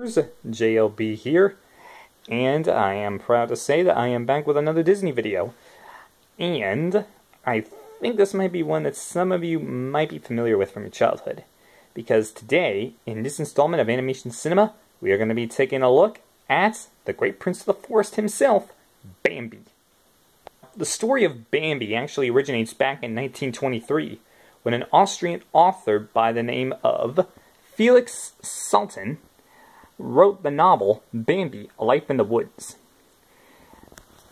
JLB here, and I am proud to say that I am back with another Disney video. And I think this might be one that some of you might be familiar with from your childhood, because today, in this installment of Animation Cinema, we are going to be taking a look at the Great Prince of the Forest himself, Bambi. The story of Bambi actually originates back in 1923, when an Austrian author by the name of Felix Salten wrote the novel Bambi, A Life in the Woods.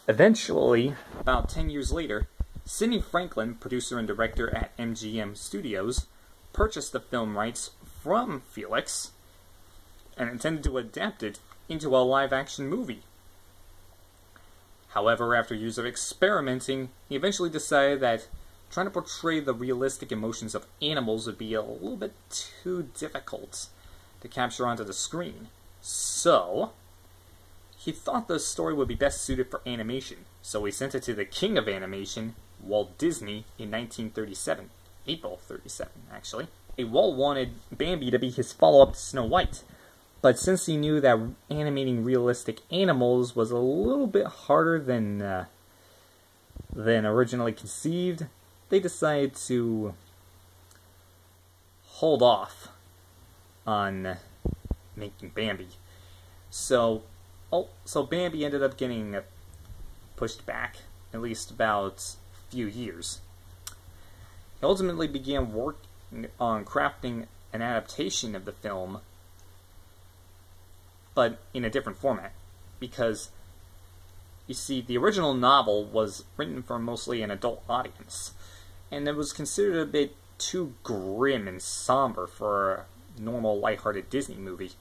Eventually, about 10 years later, Sidney Franklin, producer and director at MGM Studios, purchased the film rights from Felix and intended to adapt it into a live-action movie. However, after years of experimenting, he eventually decided that trying to portray the realistic emotions of animals would be a little bit too difficult to capture onto the screen. So, he thought the story would be best suited for animation, so he sent it to the king of animation, Walt Disney, in 1937. April 37, actually. Walt wanted Bambi to be his follow-up to Snow White, but since he knew that animating realistic animals was a little bit harder than originally conceived, they decided to hold off on making Bambi. So Bambi ended up getting pushed back at least about a few years. He ultimately began working on crafting an adaptation of the film, but in a different format, because you see, the original novel was written for mostly an adult audience, and it was considered a bit too grim and somber for a normal, lighthearted Disney movie.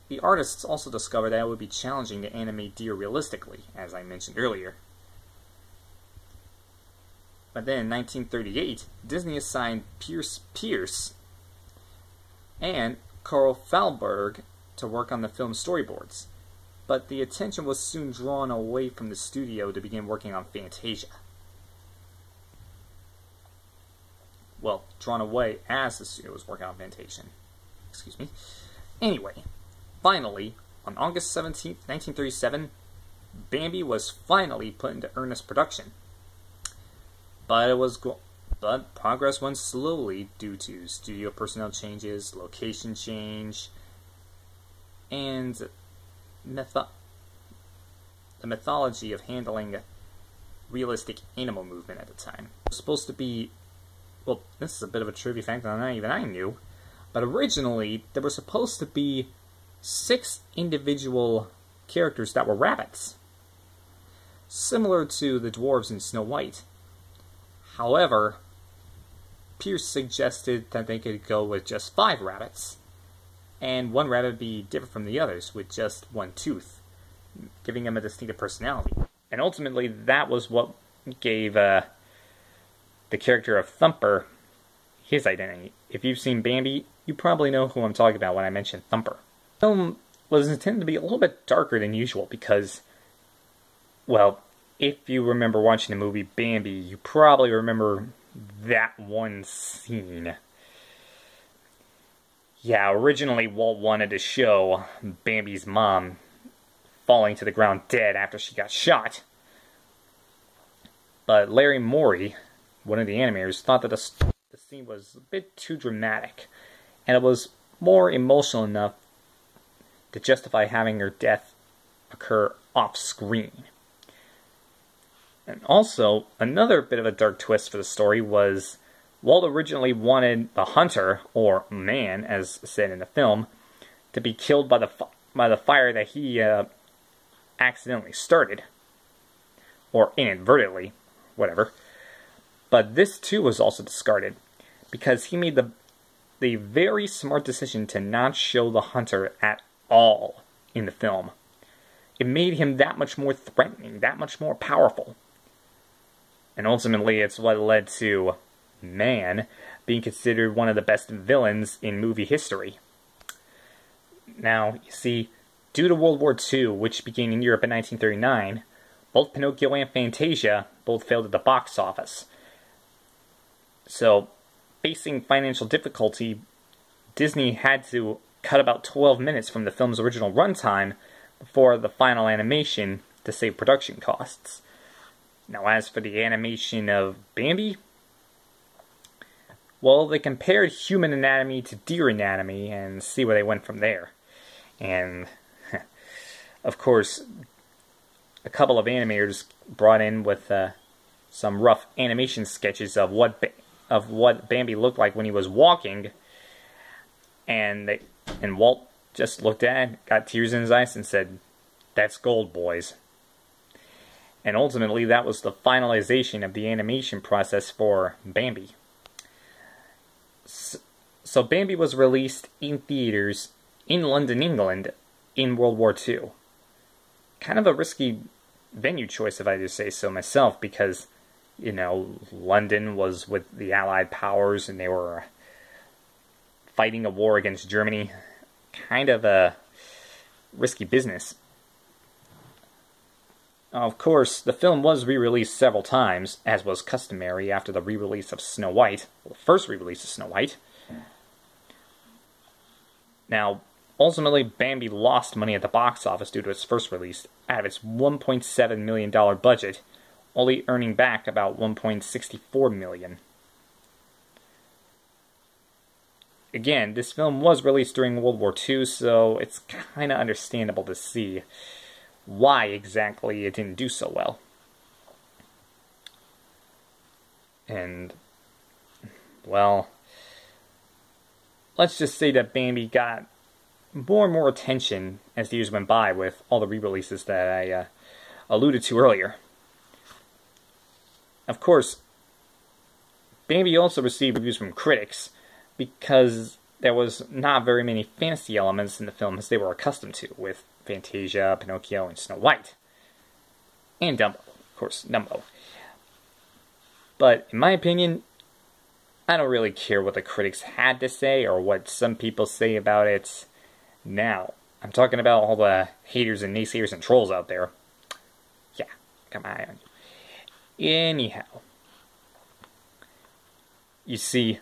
The artists also discovered that it would be challenging to animate deer realistically, as I mentioned earlier. But then in 1938, Disney assigned Pierce and Carl Falberg to work on the film's storyboards, but the attention was soon drawn away from the studio to begin working on Fantasia. Well, drawn away as the studio was working on Fantasia. Excuse me. Anyway, finally, on August 17, 1937, Bambi was finally put into earnest production. But progress went slowly due to studio personnel changes, location change, and the mythology of handling realistic animal movement at the time. It was supposed to be, well, this is a bit of a trivia fact that not even I knew, but originally there were supposed to be 6 individual characters that were rabbits, similar to the dwarves in Snow White. However, Pierce suggested that they could go with just 5 rabbits, and one rabbit be different from the others with just one tooth, giving him a distinctive personality. And ultimately, that was what gave the character of Thumper his identity. If you've seen Bambi, you probably know who I'm talking about when I mention Thumper. The film was intended to be a little bit darker than usual because, well, if you remember watching the movie Bambi, you probably remember that one scene. Yeah, originally Walt wanted to show Bambi's mom falling to the ground dead after she got shot. But Larry Morey, one of the animators, thought that the scene was a bit too dramatic, and it was more emotional enough to justify having her death occur off-screen. And also, another bit of a dark twist for the story was Walt originally wanted the hunter, or man, as said in the film, to be killed by the fire that he accidentally started. Or inadvertently, whatever. But this too was also discarded, because he made the very smart decision to not show the hunter at all in the film. It made him that much more threatening, that much more powerful. And ultimately, it's what led to Man being considered one of the best villains in movie history. Now, you see, due to World War II, which began in Europe in 1939, both Pinocchio and Fantasia both failed at the box office. So, facing financial difficulty, Disney had to cut about 12 minutes from the film's original runtime before the final animation to save production costs. Now, as for the animation of Bambi, well, they compared human anatomy to deer anatomy and see where they went from there. And, of course, a couple of animators brought in with some rough animation sketches of what Bambi looked like when he was walking, and Walt just looked at it, got tears in his eyes, and said, "That's gold, boys." And ultimately, that was the finalization of the animation process for Bambi. So Bambi was released in theaters in London, England, in World War II. Kind of a risky venue choice, if I do say so myself, because, you know, London was with the Allied powers and they were fighting a war against Germany. Kind of a risky business. Of course, the film was re-released several times, as was customary after the re-release of Snow White, the first re-release of Snow White. Now, ultimately, Bambi lost money at the box office due to its first release, out of its $1.7 million budget, only earning back about $1.64 million. Again, this film was released during World War II, so it's kind of understandable to see why exactly it didn't do so well. And, well, let's just say that Bambi got more and more attention as the years went by with all the re-releases that I alluded to earlier. Of course, Bambi also received reviews from critics because there was not very many fantasy elements in the film as they were accustomed to, with Fantasia, Pinocchio, and Snow White. And Dumbo, of course, Dumbo. But in my opinion, I don't really care what the critics had to say or what some people say about it. Now, I'm talking about all the haters and naysayers and trolls out there. Yeah, got my eye on you. Anyhow, you see,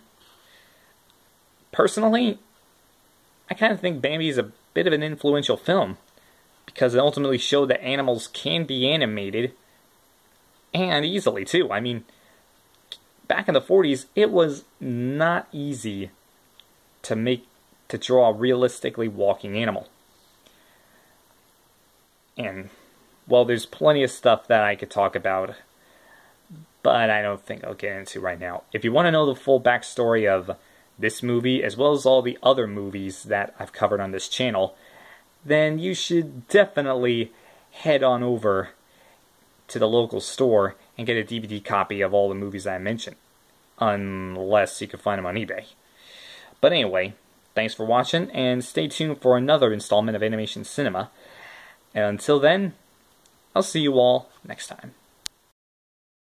personally, I kind of think Bambi is a bit of an influential film because it ultimately showed that animals can be animated, and easily too. I mean, back in the 40s, it was not easy to draw a realistically walking animal. And, well, there's plenty of stuff that I could talk about, but I don't think I'll get into right now. If you want to know the full backstory of this movie, as well as all the other movies that I've covered on this channel, then you should definitely head on over to the local store and get a DVD copy of all the movies I mentioned. Unless you can find them on eBay. But anyway, thanks for watching, and stay tuned for another installment of Animation Cinema. And until then, I'll see you all next time.